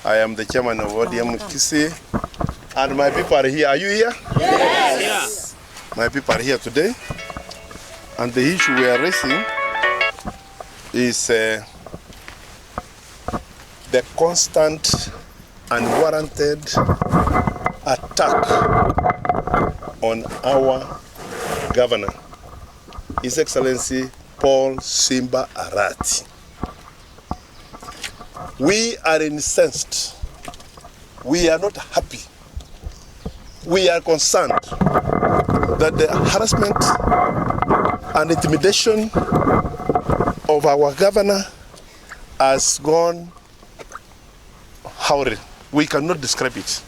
I am the chairman of ODM Kisii, and my people are here. Are you here? Yes. Yes. My people are here today, and the issue we are raising is the constant and warranted attack on our governor, His Excellency Hon Simba. We are incensed. We are not happy. We are concerned that the harassment and intimidation of our governor has gone howling. We cannot describe it.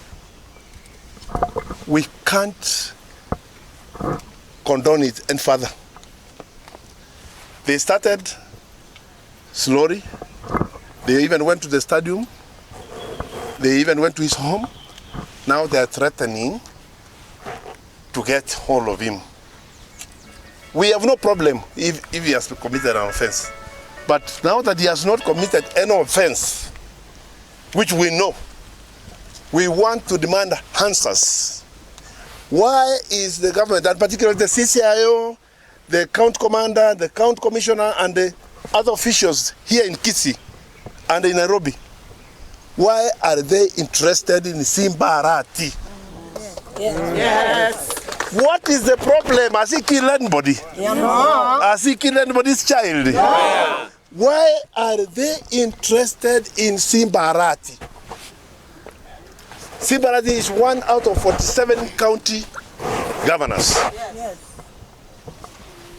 We can't condone it any further. They started slowly. They even went to the stadium. They even went to his home. Now they are threatening to get hold of him. We have no problem if he has committed an offense. But now that he has not committed any offense, which we know, we want to demand answers. Why is the government, and particularly the CCIO, the count commander, the count commissioner, and the other officials here in Kisii and in Nairobi, why are they interested in Simba? Yes. What is the problem? Has he killed anybody? Yeah. Has he killed anybody's child? Yeah. Why are they interested in Simba? Simba is one out of 47 county governors. Yes.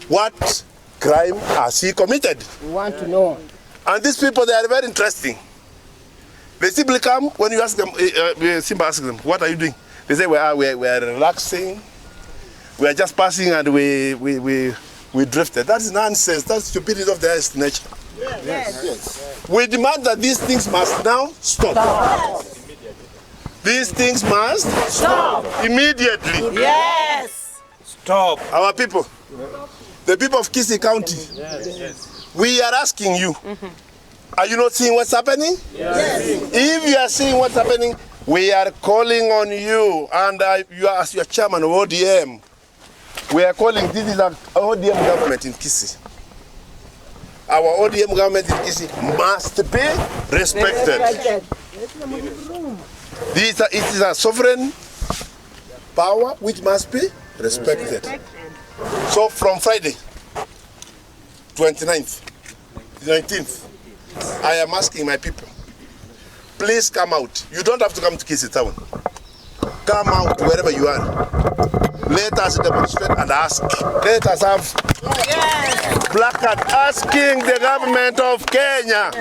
What crime has he committed? We want to know. And these people, they are very interesting. They simply come, when you ask them, Simba asks them, what are you doing? They say, we are relaxing. We are just passing and we drifted. That is nonsense. That's stupidity of the highest nature. Yes. We demand that these things must now stop. These things must stop immediately. Yes. Stop. Our people, the people of Kisii County, we are asking you, are you not seeing what's happening? Yes. If you are seeing what's happening, we are calling on you, and you are, as your chairman of ODM, we are calling, this is our ODM government in Kisii. Our ODM government in Kisii must be respected. It is a sovereign power which must be respected. So from Friday, 29th, 19th, I am asking my people, please come out. You don't have to come to Kisii town. Come out wherever you are. Let us demonstrate and ask. Let us have placard asking the government of Kenya